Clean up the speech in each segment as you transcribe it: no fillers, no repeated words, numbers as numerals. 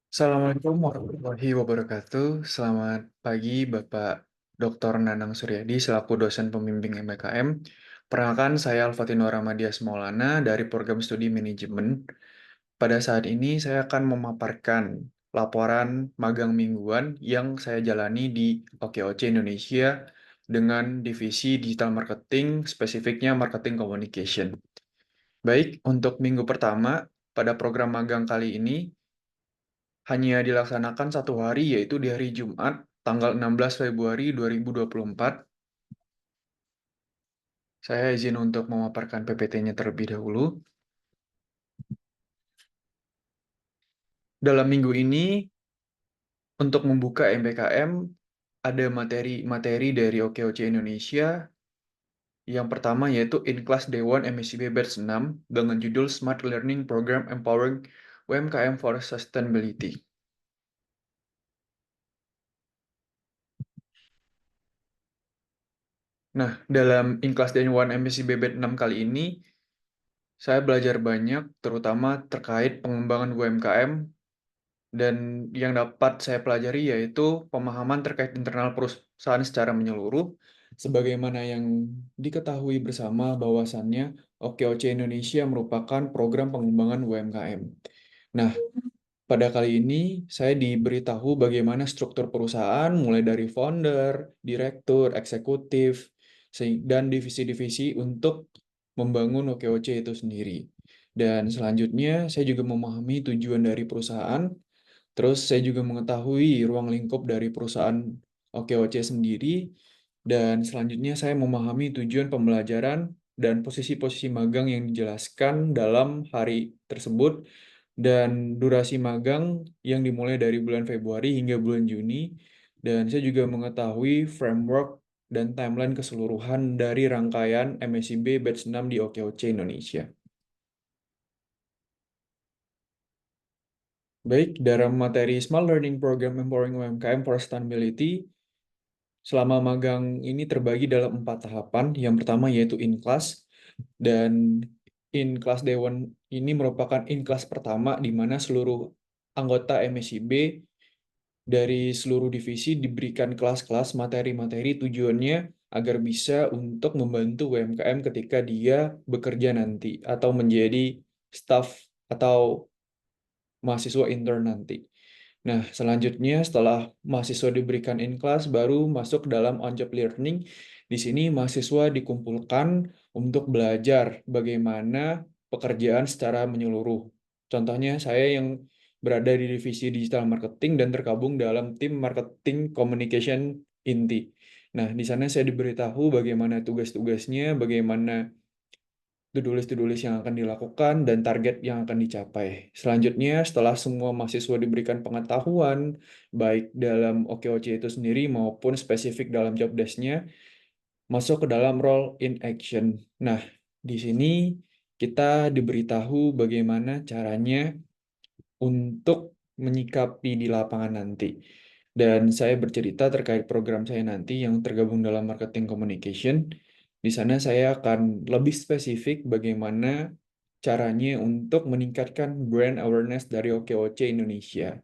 Assalamualaikum warahmatullahi wabarakatuh. Selamat pagi Bapak Dr. Nanang Suryadi selaku dosen pembimbing MBKM. Perkenalkan saya Al-Fatino Ramadias Maulana dari Program Studi Manajemen. Pada saat ini saya akan memaparkan laporan magang mingguan yang saya jalani di OKOC Indonesia dengan divisi Digital Marketing, spesifiknya Marketing Communication. Baik, untuk minggu pertama pada program magang kali ini hanya dilaksanakan satu hari, yaitu di hari Jumat, tanggal 16 Februari 2024. Saya izin untuk memaparkan PPT-nya terlebih dahulu. Dalam minggu ini, untuk membuka MBKM, ada materi-materi dari OKOC Indonesia. Yang pertama yaitu In-Class Day 1 MSIB Batch 6 dengan judul Smart Learning Program Empowering UMKM for Sustainability. Nah, dalam In-Class Day 1 MSIB Batch 6 kali ini, saya belajar banyak, terutama terkait pengembangan UMKM, dan yang dapat saya pelajari yaitu pemahaman terkait internal perusahaan secara menyeluruh, sebagaimana yang diketahui bersama bahwasannya OKOC Indonesia merupakan program pengembangan UMKM. Nah, pada kali ini saya diberitahu bagaimana struktur perusahaan, mulai dari founder, direktur, eksekutif, dan divisi-divisi untuk membangun OKOC itu sendiri. Dan selanjutnya saya juga memahami tujuan dari perusahaan. Terus saya juga mengetahui ruang lingkup dari perusahaan OKOC sendiri, dan selanjutnya saya memahami tujuan pembelajaran dan posisi-posisi magang yang dijelaskan dalam hari tersebut, dan durasi magang yang dimulai dari bulan Februari hingga bulan Juni, dan saya juga mengetahui framework dan timeline keseluruhan dari rangkaian MSIB Batch 6 di OKOC Indonesia. Baik, dalam materi Smart Learning Program Empowering UMKM for Sustainability, selama magang ini terbagi dalam 4 tahapan. Yang pertama yaitu in-class, dan in-class Dewan ini merupakan in-class pertama di mana seluruh anggota MSIB dari seluruh divisi diberikan kelas-kelas materi-materi, tujuannya agar bisa untuk membantu UMKM ketika dia bekerja nanti atau menjadi staff atau mahasiswa intern nanti. Nah, selanjutnya setelah mahasiswa diberikan in-class, baru masuk dalam on-job learning. Di sini mahasiswa dikumpulkan untuk belajar bagaimana pekerjaan secara menyeluruh. Contohnya saya yang berada di divisi digital marketing dan tergabung dalam tim marketing communication inti. Nah, di sana saya diberitahu bagaimana tugas-tugasnya, bagaimana to-do list yang akan dilakukan, dan target yang akan dicapai. Selanjutnya, setelah semua mahasiswa diberikan pengetahuan, baik dalam OKOC itu sendiri maupun spesifik dalam job desk-nya, masuk ke dalam role in action. Nah, di sini kita diberitahu bagaimana caranya untuk menyikapi di lapangan nanti. Dan saya bercerita terkait program saya nanti yang tergabung dalam marketing communication. Di sana saya akan lebih spesifik bagaimana caranya untuk meningkatkan brand awareness dari OKOC Indonesia.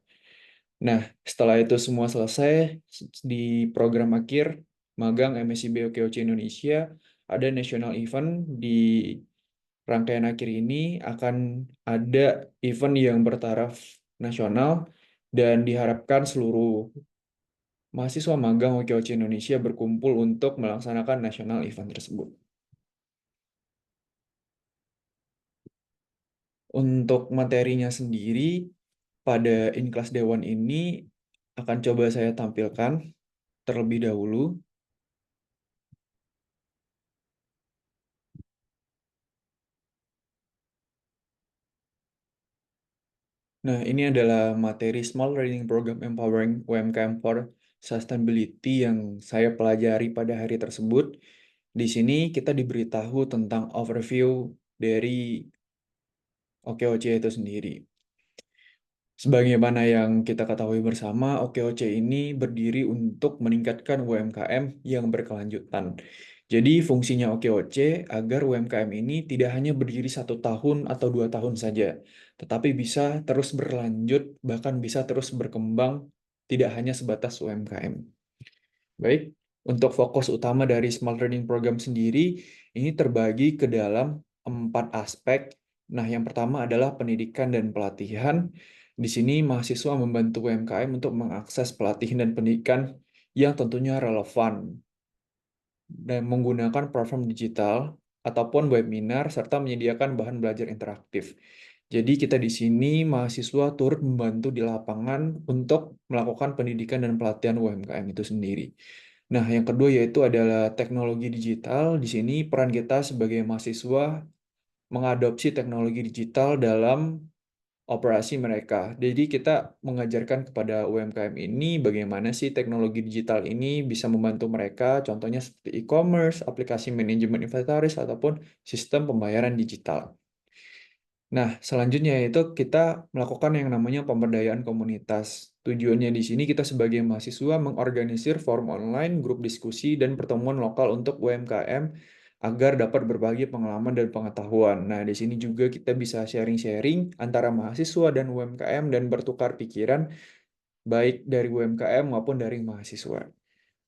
Nah, setelah itu semua selesai, di program akhir magang MSIB OKOC Indonesia, ada national event. Di rangkaian akhir ini akan ada event yang bertaraf nasional, dan diharapkan seluruh mahasiswa magang OKOC Indonesia berkumpul untuk melaksanakan national event tersebut. Untuk materinya sendiri, pada in-class Dewan ini akan coba saya tampilkan terlebih dahulu. Nah, ini adalah materi Small Learning Program Empowering UMKM for Sustainability yang saya pelajari pada hari tersebut. Di sini kita diberitahu tentang overview dari OKOC itu sendiri. Sebagaimana yang kita ketahui bersama, OKOC ini berdiri untuk meningkatkan UMKM yang berkelanjutan. Jadi fungsinya OKOC agar UMKM ini tidak hanya berdiri 1 tahun atau 2 tahun saja, tetapi bisa terus berlanjut, bahkan bisa terus berkembang, tidak hanya sebatas UMKM. Baik, untuk fokus utama dari Smart Learning Program sendiri, ini terbagi ke dalam 4 aspek. Nah, yang pertama adalah pendidikan dan pelatihan. Di sini mahasiswa membantu UMKM untuk mengakses pelatihan dan pendidikan yang tentunya relevan dan menggunakan platform digital ataupun webinar serta menyediakan bahan belajar interaktif. Jadi kita di sini mahasiswa turut membantu di lapangan untuk melakukan pendidikan dan pelatihan UMKM itu sendiri. Nah, yang kedua yaitu adalah teknologi digital. Di sini peran kita sebagai mahasiswa mengadopsi teknologi digital dalam operasi mereka. Jadi kita mengajarkan kepada UMKM ini bagaimana sih teknologi digital ini bisa membantu mereka, contohnya seperti e-commerce, aplikasi manajemen inventaris, ataupun sistem pembayaran digital. Nah, selanjutnya itu kita melakukan yang namanya pemberdayaan komunitas. Tujuannya di sini kita sebagai mahasiswa mengorganisir forum online, grup diskusi, dan pertemuan lokal untuk UMKM agar dapat berbagi pengalaman dan pengetahuan. Nah, di sini juga kita bisa sharing-sharing antara mahasiswa dan UMKM dan bertukar pikiran baik dari UMKM maupun dari mahasiswa.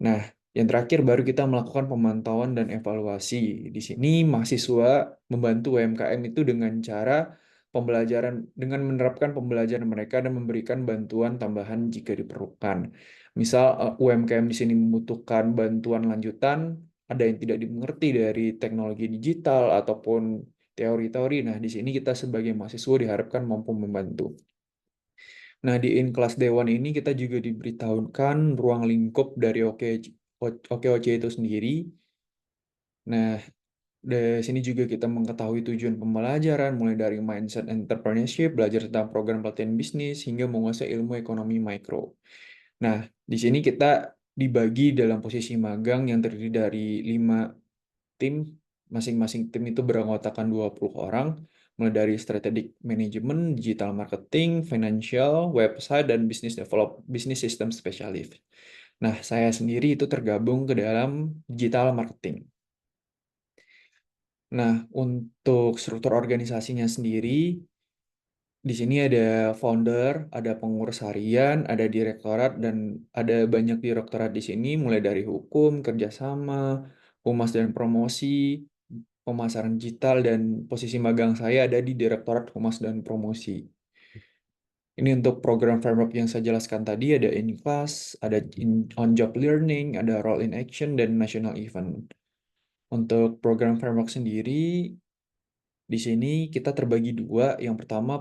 Nah, yang terakhir baru kita melakukan pemantauan dan evaluasi. Di sini mahasiswa membantu UMKM itu dengan cara pembelajaran, dengan menerapkan pembelajaran mereka dan memberikan bantuan tambahan jika diperlukan. Misal UMKM di sini membutuhkan bantuan lanjutan, ada yang tidak dimengerti dari teknologi digital ataupun teori-teori. Nah, di sini kita sebagai mahasiswa diharapkan mampu membantu. Nah, di in-class Dewan ini kita juga diberitahukan ruang lingkup dari OKOC itu sendiri. Nah, di sini juga kita mengetahui tujuan pembelajaran, mulai dari mindset entrepreneurship, belajar tentang program pelatihan bisnis, hingga menguasai ilmu ekonomi mikro. Nah, di sini kita dibagi dalam posisi magang yang terdiri dari 5 tim. Masing-masing tim itu beranggotakan 20 orang, mulai dari strategic management, digital marketing, financial, website, dan business system specialist. Nah, saya sendiri itu tergabung ke dalam digital marketing. Nah, untuk struktur organisasinya sendiri, di sini ada founder, ada pengurus harian, ada direktorat, dan ada banyak direktorat di sini, mulai dari hukum, kerjasama, humas dan promosi, pemasaran digital, dan posisi magang saya ada di Direktorat Humas dan Promosi. Ini untuk program framework yang saya jelaskan tadi, ada in-class, ada on-job learning, ada role in action, dan national event. Untuk program framework sendiri, di sini kita terbagi dua. Yang pertama,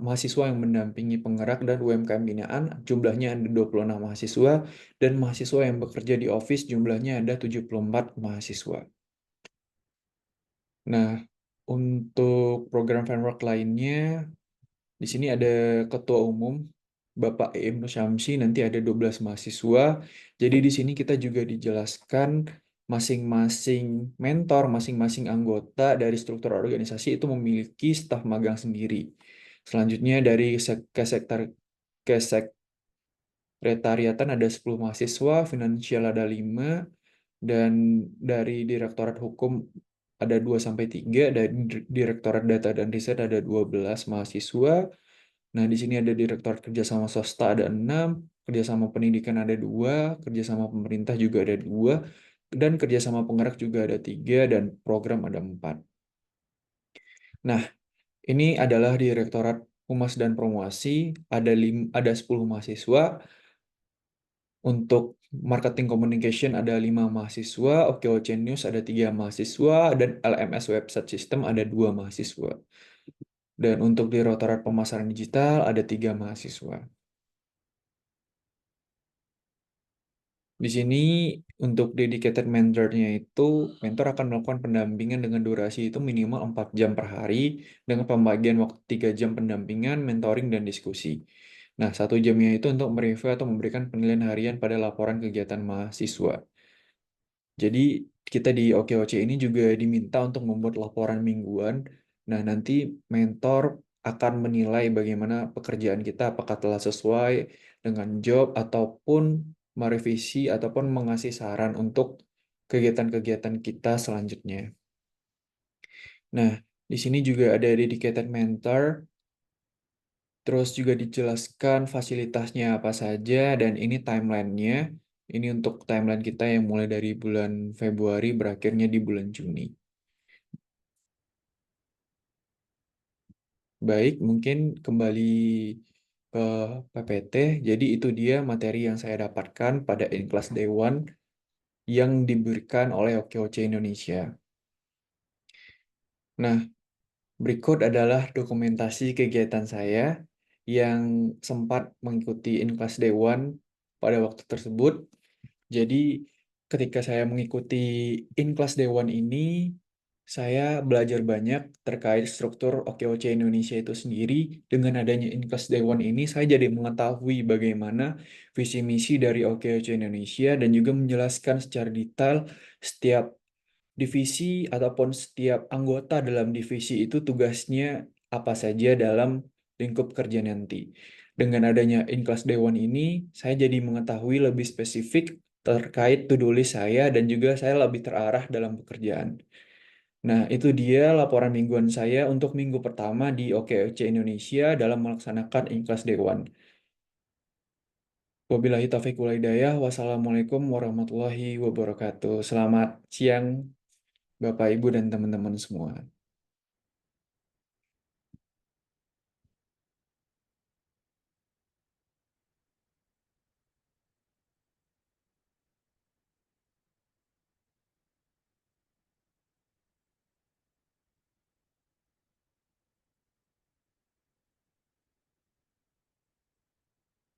mahasiswa yang mendampingi penggerak dan UMKM binaan, jumlahnya ada 26 mahasiswa, dan mahasiswa yang bekerja di office jumlahnya ada 74 mahasiswa. Nah, untuk program framework lainnya, di sini ada Ketua Umum, Bapak Ibnu Syamsi, nanti ada 12 mahasiswa. Jadi di sini kita juga dijelaskan masing-masing mentor, masing-masing anggota dari struktur organisasi itu memiliki staf magang sendiri. Selanjutnya dari kesekretariatan ada 10 mahasiswa, finansial ada 5, dan dari Direktorat Hukum ada 2 sampai 3, dan Direktorat Data dan Riset ada 12 mahasiswa. Nah, di sini ada Direktorat Kerjasama Swasta ada 6, Kerjasama Pendidikan ada 2, Kerjasama Pemerintah juga ada 2, dan Kerjasama Penggerak juga ada 3, dan Program ada 4. Nah, ini adalah Direktorat Humas dan Promosi, ada 10 mahasiswa. Untuk Marketing Communication ada 5 mahasiswa, OKOC News ada 3 mahasiswa, dan LMS Website System ada 2 mahasiswa. Dan untuk Direktorat Pemasaran Digital ada 3 mahasiswa. Di sini untuk dedicated mentornya itu, mentor akan melakukan pendampingan dengan durasi itu minimal 4 jam per hari, dengan pembagian waktu 3 jam pendampingan, mentoring, dan diskusi. Nah, 1 jamnya itu untuk mereview atau memberikan penilaian harian pada laporan kegiatan mahasiswa. Jadi kita di OKOC ini juga diminta untuk membuat laporan mingguan. Nah, nanti mentor akan menilai bagaimana pekerjaan kita, apakah telah sesuai dengan job, ataupun merevisi, ataupun mengasih saran untuk kegiatan-kegiatan kita selanjutnya. Nah, di sini juga ada dedicated mentor, terus juga dijelaskan fasilitasnya apa saja, dan ini timeline-nya. Ini untuk timeline kita yang mulai dari bulan Februari berakhirnya di bulan Juni. Baik, mungkin kembali ke PPT. Jadi itu dia materi yang saya dapatkan pada in-class Day One yang diberikan oleh OKOC Indonesia. Nah, berikut adalah dokumentasi kegiatan saya yang sempat mengikuti in-class Day One pada waktu tersebut. Jadi ketika saya mengikuti in-class Day One ini, saya belajar banyak terkait struktur OKOC Indonesia itu sendiri. Dengan adanya in-class Day One ini, saya jadi mengetahui bagaimana visi misi dari OKOC Indonesia dan juga menjelaskan secara detail setiap divisi ataupun setiap anggota dalam divisi itu tugasnya apa saja dalam lingkup kerja nanti. Dengan adanya in-class Day One ini, saya jadi mengetahui lebih spesifik terkait to-do list saya dan juga saya lebih terarah dalam pekerjaan. Nah, itu dia laporan mingguan saya untuk minggu pertama di OKOC Indonesia dalam melaksanakan in-class Day One. Wabillahi taufiq wal hidayah. Wassalamualaikum warahmatullahi wabarakatuh. Selamat siang, Bapak, Ibu, dan teman-teman semua.